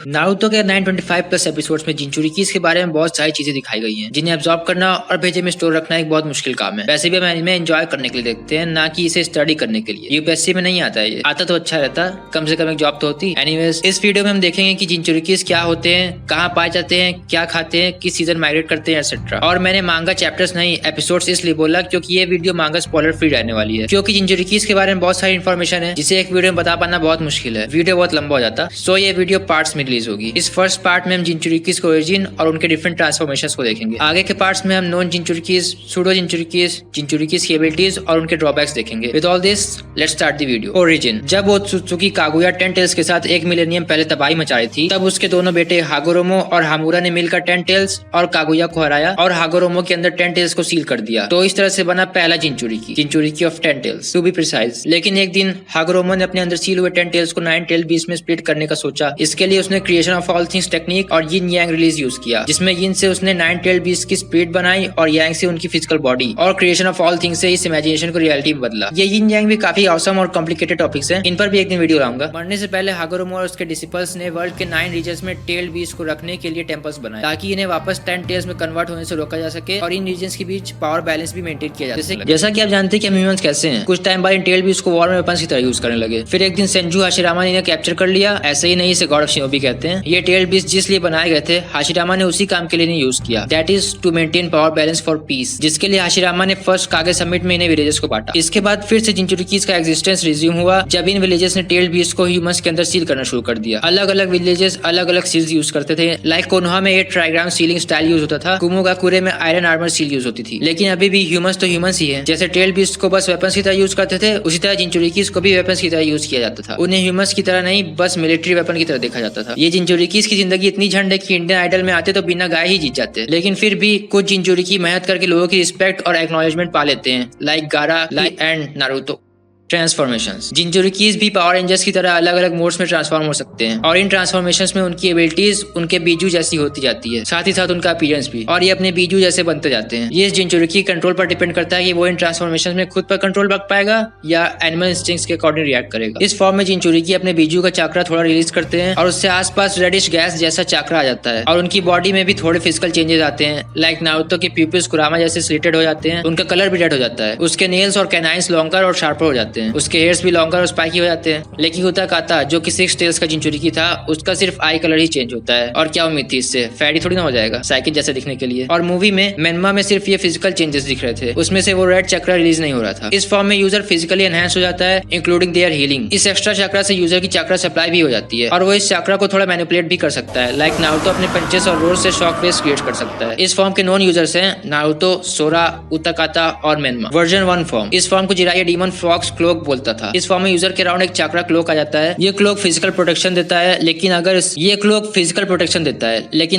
Naruto के 925 plus episodes में जिंचुरिकीज के बारे में बहुत सारी चीजें दिखाई गई हैं, जिन्हें एब्जॉर्ब करना और भेजे में स्टोर रखना एक बहुत मुश्किल काम है। वैसे भी हम एनिमे एंजॉय करने के लिए देखते हैं, ना कि इसे स्टडी करने के लिए। यूपीएससी में नहीं आता है, ये आता तो अच्छा रहता, कम से कम एक जॉब तो होती। एनीवेज, इस वीडियो में हम देखेंगे कि जिंचुरिकीज क्या होते हैं, कहाँ पाए जाते हैं, क्या खाते हैं, किस सीजन माइग्रेट करते हैं, एक्सेट्रा। और मैंने मांगा चैप्टर्स नहीं एपिसोड्स इसलिए बोला क्योंकि ये वीडियो मांगा स्पॉइलर फ्री रहने वाली है, क्योंकि जिंचुरिकीज के बारे में बहुत सारी इन्फॉर्मेशन है जिसे एक वीडियो में बता पाना बहुत मुश्किल है, वीडियो बहुत लंबा हो जाता। सो ये वीडियो पार्ट्स में रिलीज होगी। इस फर्स्ट पार्ट में हम जिंचुरिकीज के ओरिजिन और उनके डिफरेंट ट्रांसफॉर्मेशंस को देखेंगे। आगे के पार्ट्स में हम नॉन जिंचुरिकीज, सूडो जिंचुरिकीज, जिंचुरिकीज की एबिलिटीज और उनके ड्रॉबैक्स देखेंगे। With all this let's start the video. Origin. जब ओत्सुत्सुकी कागुया 10 टेल्स के साथ एक मिलेनियम पहले तबाही मचा रही थी, तब उसके दोनों बेटे हागोरोमो और हामुरा ने मिलकर 10 टेल्स और कागुया को हराया और हागोरोमो के अंदर 10 टेल्स को सील कर दिया। तो इस तरह से बना पहला jinchuriki of 10 tails to be precise. लेकिन एक दिन हागोरोमो ने अपने अंदर सील हुए 10 टेल्स को 9 टेल बीस में स्प्लिट करने का सोचा। इसके लिए उसने creation of all things technique और यिन यांग रिलीज यूज किया, जिसमें यिन से उसने 9 टेल बीस की स्पीड बनाई और यांग से उनकी फिजिकल बॉडी, और क्रिएशन ऑफ ऑल थिंग्स से इस इमेजिनेशन को रियलिटी में बदला। ये यिन यांग भी काफी ऑसम और कॉम्प्लिकेटेड टॉपिक्स हैं, इन पर भी एक दिन वीडियो लाऊंगा। मरने से पहले हागोरोमो और उसके डिसिपल्स ने वर्ल्ड के 9 रीजन्स में टेल बीस को रखने के लिए टेम्पल्स बनाए, ताकि इन्हें वापस 10 टेल्स में कन्वर्ट होने से रोका जा सके और इन रीजन्स के बीच पावर बैलेंस भी मेंटेन किया जा सके। जैसा कि आप जानते हैं कि हम ह्यूमंस कैसे हैं, कुछ टाइम बाद इन टेल बीस को वॉर में वेपन्स की तरह यूज करने लगे। फिर एक दिन सेंजू हाशिरामा ने इन्हें कैप्चर कर लिया। ऐसे ही नहीं, इसे गॉड ऑफ शिनोबी कहते हैं। ये टेल बीस जिस लिए बनाए गए थे, हाशिरामा ने उसी काम के लिए नहीं यूज किया, that is to maintain power balance for peace, जिसके लिए हाशिरामा ने फर्स्ट कागे समिट में इन्हें विलेजेस को बांटा। इसके बाद फिर से जिंचुरिकीज का एग्जिस्टेंस रिज्यूम हुआ, जब इन विलेजेस ने टेल बीस को ह्यूमंस के अंदर सील करना शुरू कर दिया। अलग अलग विलेजेस अलग अलग सील्स यूज करते थे। लाइक कोनोहा में 8 ट्राइग्राम सीलिंग स्टाइल यूज होता था, कुमोगाकुरे में आयरन आर्मर सील यूज होती थी। लेकिन अभी भी ह्यूमंस तो ह्यूमंस ही है। जैसे टेल बीस्ट को बस वेपन्स की तरह यूज करते थे, उसी तरह जिंचुरिकीज को भी वेपन्स की तरह यूज किया जाता था। उन्हें ह्यूमंस की तरह नहीं, बस मिलिट्री वेपन की तरह देखा जाता था। ये जिंचुरिकीज की जिंदगी इतनी झंड है कि इंडियन आइडल में आते तो बिना गाय ही जीत जाते। लेकिन फिर भी कुछ जिंचुरिकी मेहनत करके लोगों की रिस्पेक्ट और एक्नॉलेजमेंट पा लेते हैं, लाइक गारा एंड नारुतो। ट्रांसफॉर्मेशंस। जिंचुरिकीज भी पावर रेंजर्स की तरह अलग अलग मोड्स में ट्रांसफॉर्म हो सकते हैं, और इन ट्रांसफॉर्मेशंस में उनकी एबिलिटीज उनके बीजू जैसी होती जाती है, साथ ही साथ उनका अपीयरेंस भी, और ये अपने बीजू जैसे बनते जाते हैं। ये जिंचुरिकी कंट्रोल पर डिपेंड करता है कि वो इन ट्रांसफॉर्मेशंस में खुद पर कंट्रोल रख पाएगा या एनिमल इंस्टिंक्ट्स के अकॉर्डिंग रिएक्ट करेगा। इस फॉर्म में जिंचुरिकी अपने बीजू का चाकरा थोड़ा रिलीज करते हैं और उससे आसपास रेडिश गैस जैसा चाकरा आ जाता है, और उनकी बॉडी में भी थोड़े फिजिकल चेंजेस आते हैं। लाइक नारुतो के प्यूपिल्स कुरामा जैसे स्लिटेड हो जाते हैं, उनका कलर भी रेड हो जाता है, उसके नेल्स और कैनाइन्स लॉन्गर और शार्पर हो जाते हैं, उसके हेयर्स भी लॉन्गर और स्पाइकी हो जाते हैं। लेकिन उताकाता जो कि 6 टेल्स का जिंचुरिकी था, उसका सिर्फ आई कलर ही चेंज होता है। और क्या उम्मीद थी इससे, फैडी थोड़ी ना हो जाएगा साइकिल जैसे दिखने के लिए। और मूवी में मेनमा में सिर्फ ये फिजिकल चेंजेस दिख रहे थे, उसमें से वो रेड चक्रा रिलीज नहीं हो रहा था। इस फॉर्म में यूजर फिजिकली एनहांस हो जाता है, इंक्लूडिंग देयर हीलिंग। इस एक्स्ट्रा चक्रा से यूजर की चक्रा सप्लाई भी हो जाती है, और वो इस चक्रा को थोड़ा मैनिपुलेट भी कर सकता है। लाइक नारुतो अपने पंचेस और रोज से शॉक वेव्स क्रिएट कर सकता है। इस फॉर्म के नॉन यूजर्स हैं नारुतो, सोरा, उताकाता और मेनमा। Version 1 form. इस फॉर्म को जिराया डीमन फॉक्स क्लोक बोलता था। इस फॉर्म में यूजर के अराउंड एक चक्रा क्लोक आ जाता है। ये क्लोक फिजिकल प्रोटेक्शन देता है, लेकिन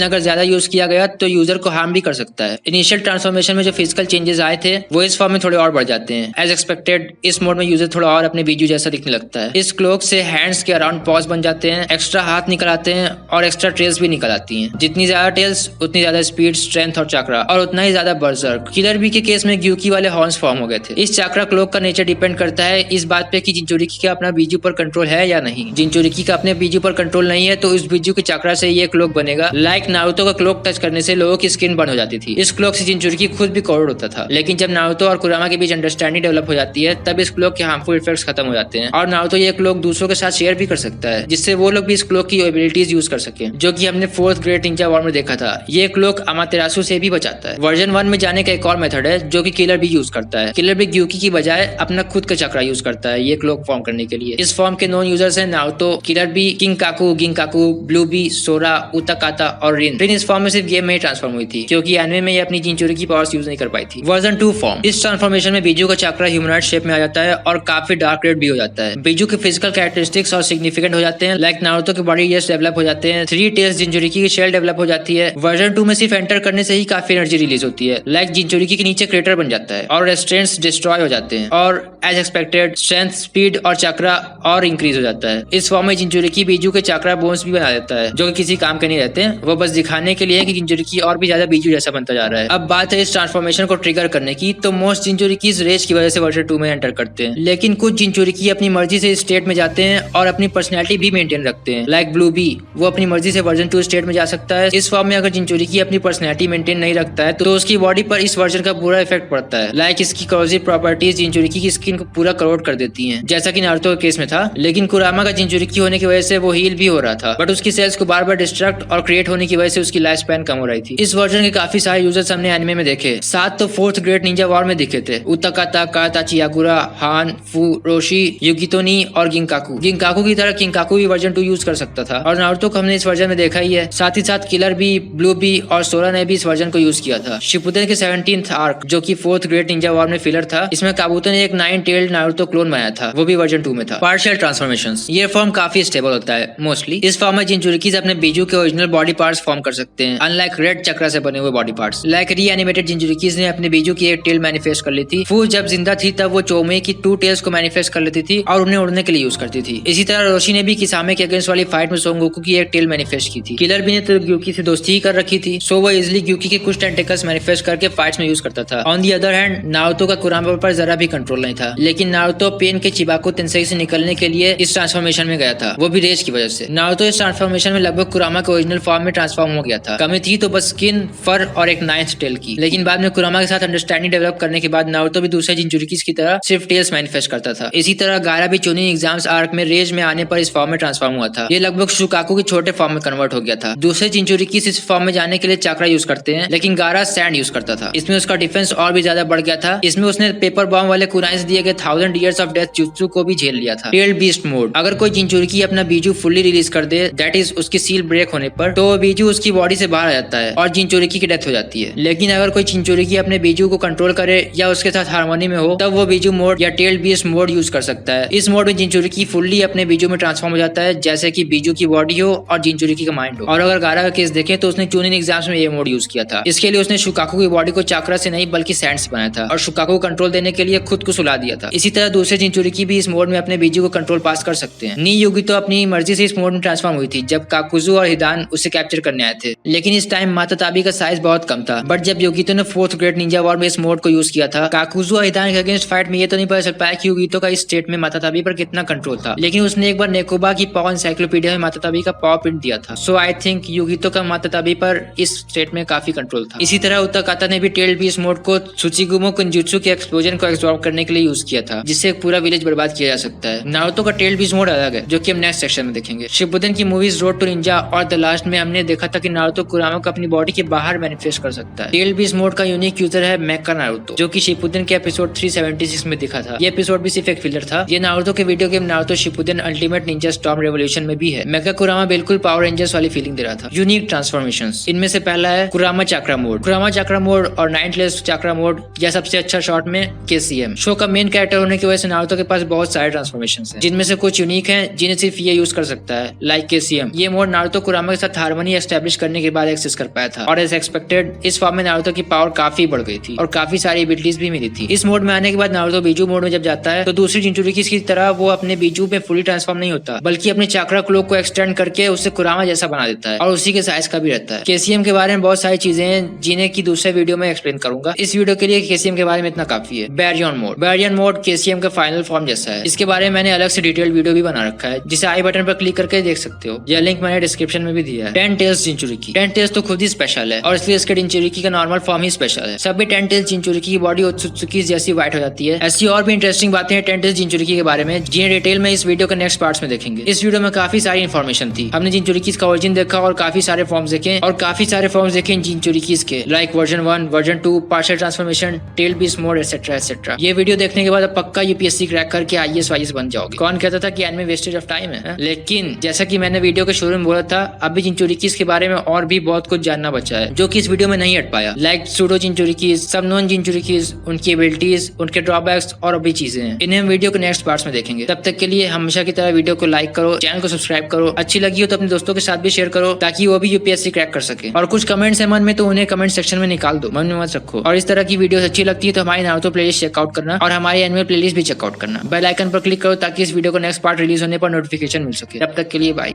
अगर ज्यादा यूज किया गया तो यूजर को हार्म भी कर सकता है। इनिशियल ट्रांसफॉर्मेशन में जो फिजिकल चेंजेस आए थे, वो इस फॉर्म में थोड़े और बढ़ जाते हैं। एज एक्सपेक्टेड, इस मोड में यूजर थोड़ा और अपने बीजू जैसा दिखने लगता है। इस क्लोक से हैंड्स के अराउंड पॉज बन जाते हैं, एक्स्ट्रा हाथ निकल आते हैं और एक्स्ट्रा टेल्स भी निकल आती हैं। जितनी ज्यादा टेल्स उतनी ज्यादा स्पीड, स्ट्रेंथ और चक्रा, और उतना ही ज्यादा बर्जर्क। किलर बी के केस में ग्यूकी वाले हॉर्न्स फॉर्म हो गए थे। इस चक्रा क्लोक का नेचर डिपेंड करता है इस बात पे कि जिंचुरिकी का अपना बीजू पर कंट्रोल है या नहीं। जिंचुरिकी का अपने बीजू पर कंट्रोल नहीं है तो इस बीजू के चक्रा से ये क्लोक बनेगा। लाइक नारुतो का क्लोक टच करने से लोगों की स्किन बर्न हो जाती थी। इस क्लोक से जिंचुरिकी खुद भी कवर्ड होता था। लेकिन जब नारुतो और कुरामा के बीच अंडरस्टैंडिंग डेवलप हो जाती है, तब इस क्लोक के हार्मफुल इफेक्ट्स खत्म हो जाते हैं, और नारुतो ये क्लोक दूसरों के साथ शेयर भी कर सकता है, जिससे वो लोग भी इस क्लोक की एबिलिटीज यूज कर सके, जो कि हमने 4th ग्रेट निंजा वॉर में देखा था। ये क्लोक अमातेरासु से भी बचाता है। वर्जन 1 में जाने का एक और मेथड है जो कि किलर भी यूज करता है। किलर भी ग्यूकी की बजाय अपना खुद का चक्रा यूज करता है ये क्लोक फॉर्म करने के लिए। इस फॉर्म के नॉन यूजर्स हैं Naruto, Killer B, Kinkaku, Ginkaku, blue B, Sora, Utakata और रिन। इस फॉर्म में सिर्फ गेम में ही ट्रांसफॉर्म हुई थी, क्योंकि एनिमे में ये अपनी जिंचुरिकी पावर्स यूज नहीं कर पाई थी। Version 2 form. इस ट्रांसफॉर्मेशन में बीजू का चक्रा ह्यूमनॉइड शेप में आ जाता है और काफी डार्क रेड भी हो जाता है। बीजू के फिजिकल कैरेक्टरिस्टिक्स और सिग्निफिकेंट हो जाते हैं। लाइक नारुतो के बॉडी येस डेवलप हो जाते हैं, 3 टेल्स जिंचुरिकी की शेल डेवलप हो जाती है। वर्जन 2 में सिर्फ एंटर करने से ही काफी एनर्जी रिलीज होती है। लाइक जिंचुरिकी के नीचे क्रेटर बन जाता है और रेस्ट्रेंट्स डिस्ट्रॉय हो जाते हैं, और as expected expected strength, speed और चक्रा और इंक्रीज हो जाता है। इस फॉर्म में जिंचुरिकी बीजू के चक्रा बोन्स भी बना देता है जो कि किसी काम के नहीं रहते, वो बस दिखाने के लिए कि जिंचुरिकी और भी ज्यादा बीजू जैसा बनता जा रहा है। अब बात है इस ट्रांसफॉर्मेशन को ट्रिगर करने की, तो मोस्ट जिंचुरिकी रेज की वजह से वर्जन 2 में एंटर करते हैं, लेकिन कुछ जिंचुरिकी अपनी मर्जी से इस स्टेट में जाते हैं और अपनी पर्सनैलिटी भी मेंटेन रखते हैं। लाइक ब्लू बी, वो अपनी मर्जी से वर्जन 2 स्टेट में जा सकता है। इस फॉर्म में अगर जिंचुरिकी अपनी पर्सनैलिटी मेंटेन नहीं रखता है तो उसकी बॉडी पर इस वर्जन का पूरा इफेक्ट पड़ता है। लाइक इसकी कॉरोसिव प्रॉपर्टीज जिंचुरिकी की स्किन को पूरा करोड कर देती हैं, जैसा कि नारुतो के केस में था। लेकिन कुरामा का जिंचुरिकी होने की वजह से वो हील भी हो रहा था, बट उसकी सेल्स को बार बार डिस्ट्रक्ट और क्रिएट होने की वजह से उसकी लाइफ स्पैन कम हो रही थी। इस वर्जन के काफी सारे यूजर्स हमने एनिमे में देखे। 7 तो फोर्थ ग्रेट निंजा वॉर में दिखे थे, उताकाता, काताची यागुरा, हान, फू, रोशी, युगितोनी और गिंकाकू। गिंकाकू की तरह किंकाकू भी वर्जन 2 यूज कर सकता था और नारुतो को हमने इस वर्जन में देखा ही है। साथ ही साथ किलर भी, ब्लू बी और सोरा ने भी इस वर्जन को यूज किया था। शिपुदेन के 17th आर्क जो कि 4th ग्रेट निंजा वॉर में फिलर था, इसमें काबूतो ने एक 9-tailed नारुतो क्लोन बनाया था, वो भी वर्जन 2 में था। पार्शियल ट्रांसफॉर्मेशंस, ये फॉर्म काफी स्टेबल होता है मोस्टली। इस फॉर्म में जिंचुरिकीज अपने बीजू के ओरिजिनल बॉडी पार्ट्स फॉर्म कर सकते हैं, अनलाइक रेड चक्रा से बने हुए बॉडी पार्ट्स। लाइक रीएनिमेटेड जिंचुरिकीज ने अपने बीजू की एक टेल मैनिफेस्ट कर ली थी। फू जब जिंदा थी तब वो चोमे की 2 टेल्स को मैनिफेस्ट कर लेती थी और उन्हें उड़ने के लिए यूज करती थी। इसी तरह रोशी ने भी किसामे के अगेंस्ट वाली फाइट में सोंगोकू की एक टेल मैनिफेस्ट की थी। किलर भी ने तो ग्यूकी से दोस्ती ही कर रखी थी, सो वो इजिली ग्यूकी के कुछ टेंटिकल्स मैनिफेस्ट करके फाइट्स में यूज करता था। On the other hand Naruto का कुरामा पर जरा भी कंट्रोल नहीं था, लेकिन नारुतो पेन के चिबाको तेंसेई से निकलने के लिए इस ट्रांसफॉर्मेशन में गया था, वो भी रेज की वजह से। नारुतो इस ट्रांसफॉर्मेशन में लगभग कुरामा के ओरिजिनल फॉर्म में ट्रांसफॉर्म हो गया था। कमी थी तो बस स्किन, फर और एक 9th टेल की, लेकिन बाद में कुरामा के साथ अंडरस्टैंडिंग डेवलप करने के बाद नारुतो भी दूसरे जिंचुरिकीज की तरह सिर्फ टेल्स मैनिफेस्ट करता था। इसी तरह गारा भी चुनिंग एग्जाम्स आर्क में रेज में आने पर इस फॉर्म में ट्रांसफॉर्म हुआ था। ये लगभग शुकाकू के छोटे फॉर्म में कन्वर्ट हो गया था। दूसरे जिंचुरिकीज इस फॉर्म में जाने के लिए चक्रा यूज करते हैं, लेकिन गारा सैंड यूज करता था। इसमें उसका डिफेंस और भी ज्यादा बढ़ गया था। इसमें उसने पेपर बॉम्ब वाले कुराई से दिए गए 1000 years ऑफ डेथ जुत्सु को भी झेल लिया था। टेल्ड बीस्ट मोड, अगर कोई जिंचुरिकी अपना बीजू फुल्ली रिलीज कर दे, दैट इज उसकी सील ब्रेक होने पर, तो बीजू उसकी बॉडी से बाहर आ जाता है और जिंचुरिकी की डेथ हो जाती है। लेकिन अगर कोई जिंचुरिकी अपने बीजू को कंट्रोल करे या उसके साथ हार्मोनी में हो, तब वो बीजू मोड या टेल्ड बीस्ट मोड यूज कर सकता है। इस मोड में जिंचुरिकी फुल्ली अपने बीजू में ट्रांसफॉर्म हो जाता है, जैसे कि बीजू की बॉडी हो और जिंचुरिकी का माइंड हो। और अगर गारा का केस देखें तो उसने चुनिंग एग्जाम्स में ये मोड यूज किया था। इसके लिए उसने शुकाकू की बॉडी को चक्रा से नहीं बल्कि सैंड से बनाया था और शुकाकू को कंट्रोल देने के लिए खुद को सुला दिया था। इसी तरह दूसरे जिंचुरिकी भी इस मोड में अपने बीजू को कंट्रोल पास कर सकते हैं। नी युगितो अपनी मर्जी से इस मोड में ट्रांसफॉर्म हुई थी जब काकुजू और हिदान उसे कैप्चर करने आए थे, लेकिन इस टाइम माताताबी का साइज बहुत कम था। बट जब युगितो ने 4th ग्रेट निंजा वॉर में इस मोड को यूज किया था, काकुजू और हिदान के अगेंस्ट फाइट में ये तो नहीं पता चल पाया कि युगितो का इस स्टेट में माताताबी पर कितना कंट्रोल था, लेकिन उसने एक बार नेकोबा की पावर एनसाइक्लोपीडिया में माताताबी का पावर प्रिंट दिया था। सो आई थिंक युगितो का माताताबी पर इस स्टेट में काफी कंट्रोल था। इसी तरह उताकाता ने भी टेल्ड बीस्ट मोड को त्सुचिगुमो कुंजुत्सु के एक्सप्लोजन को एब्सॉर्ब करने के लिए यूज किया था, जिससे पूरा विलेज बर्बाद किया जा सकता है। नारुतो का टेल्ड बीस्ट मोड अलग है, जो कि हम नेक्स्ट सेक्शन में देखेंगे। शिपुदेन की मूवीज रोड टू निंजा और द लास्ट में हमने देखा था कि नारुतो कुरामा को अपनी बॉडी के बाहर मैनिफेस्ट कर सकता है। टेल्ड बीस्ट मोड का यूनिक यूजर है मेका नारुतो, जो कि शिपुदेन के एपिसोड 376 में दिखा था। ये एपिसोड भी सिर्फ एक फिलर था। ये नारुतो के video game Naruto Shippuden Ultimate Ninja Storm Revolution में भी है। मेका कुरामा बिल्कुल पावर रेंजर्स वाली फीलिंग दे रहा था। यूनिक ट्रांसफॉर्मेशंस, इनमें से पहला है कुरामा चक्रा मोड। कुरामा चक्रा मोड और 9th चक्रा मोड, या सबसे अच्छा शॉर्ट में केसीएम। शो का मेन कैरेक्टर होने की वजह से नारुतो के पास बहुत सारे ट्रांसफॉर्मेशंस हैं, जिनमें से कुछ यूनिक हैं जिन्हें सिर्फ ये यूज कर सकता है, लाइक केसीएम। ये मोड नारुतो कुरामा के साथ हार्मनी एस्टैब्लिश करने के बाद एक्सेस कर पाया था और एज एक्सपेक्टेड इस फॉर्म में नारुतो की पावर काफी बढ़ गई थी और काफी सारी एबिलिटीज भी मिली थी। इस मोड में आने के बाद नारुतो बीजू मोड में जब जाता है तो दूसरी जिंचुरिकीज की तरह वो अपने बीजू में फुली ट्रांसफॉर्म नहीं होता, बल्कि अपने चक्रा क्लोक को एक्सटेंड करके उससे कुरामा जैसा बना देता है और उसी के साइज का भी रहता है। केसीएम के बारे में बहुत सारी चीजें हैं जिन्हें की दूसरे वीडियो में एक्सप्लेन करूंगा। इस वीडियो के लिए केसीएम के बारे में इतना काफी है। Baryon mode, Baryon mode KCM का फाइनल फॉर्म जैसा है। इसके बारे में मैंने अलग से डिटेल्ड वीडियो भी बना रखा है, जिसे आई बटन पर क्लिक करके देख सकते हो। यह लिंक मैंने डिस्क्रिप्शन में भी दिया है। 10 टेल्स जिंचुरिकी, 10 टेल्स तो खुद ही स्पेशल है और इसलिए इसके जिंचुरिकी का नॉर्मल फॉर्म ही स्पेशल है। सभी 10 टेल्स जिंचुरिकी की बॉडी ओत्सुत्सुकी जैसी व्हाइट हो जाती है। ऐसी और भी इंटरेस्टिंग बातें हैं 10 टेल्स जिंचुरिकी के बारे में, जिन्हें डिटेल में इस वीडियो के नेक्स्ट पार्ट्स में देखेंगे। इस वीडियो में काफी सारी इन्फॉर्मेशन थी। हमने जिंचुरिकीज का ओरिजिन देखा और काफी सारे फॉर्म्स देखे और काफी सारे फॉर्म्स देखे जिंचुरिकीज के, like version 1, version 2, partial transformation, tail beast mode etcetera etcetera. ये वीडियो देखने के बाद पक्का यूपीएससी क्रैक करके आईएएस वाईएएस बन जाओगे। कौन कहता था कि एनिमे वेस्टेज ऑफ टाइम है? लेकिन जैसा कि मैंने वीडियो के शुरू में बोला था, अभी जिंचुरिकीज के बारे में और भी बहुत कुछ जानना बचा है, जो कि इस वीडियो में नहीं हट पाया, लाइक सूडो जिंचुरिकीज, सब नॉन जिंचुरिकीज, उनकी एबिलिटीज, उनके ड्रॉबैक्स और भी चीजें हैं। इन्हें हम वीडियो के नेक्स्ट पार्ट्स में देखेंगे। तब तक के लिए हमेशा की तरह वीडियो को लाइक करो, चैनल को सब्सक्राइब करो, अच्छी लगी हो तो अपने दोस्तों के साथ भी शेयर करो ताकि वो भी यूपीएससी क्रैक कर सके। और कुछ कमेंट्स है मन में तो उन्हें कमेंट सेक्शन में निकाल दो, मन में मत रखो। और इस तरह की वीडियो अच्छी लगती है तो हमारी नारुतो प्लेलिस्ट चेकआउट करना और हमारी एनिमे प्लेलिस्ट प्लीज भी चेकआउट करना। बेल आइकन पर क्लिक करो ताकि इस वीडियो को नेक्स्ट पार्ट रिलीज होने पर नोटिफिकेशन मिल सके। तब तक के लिए बाय।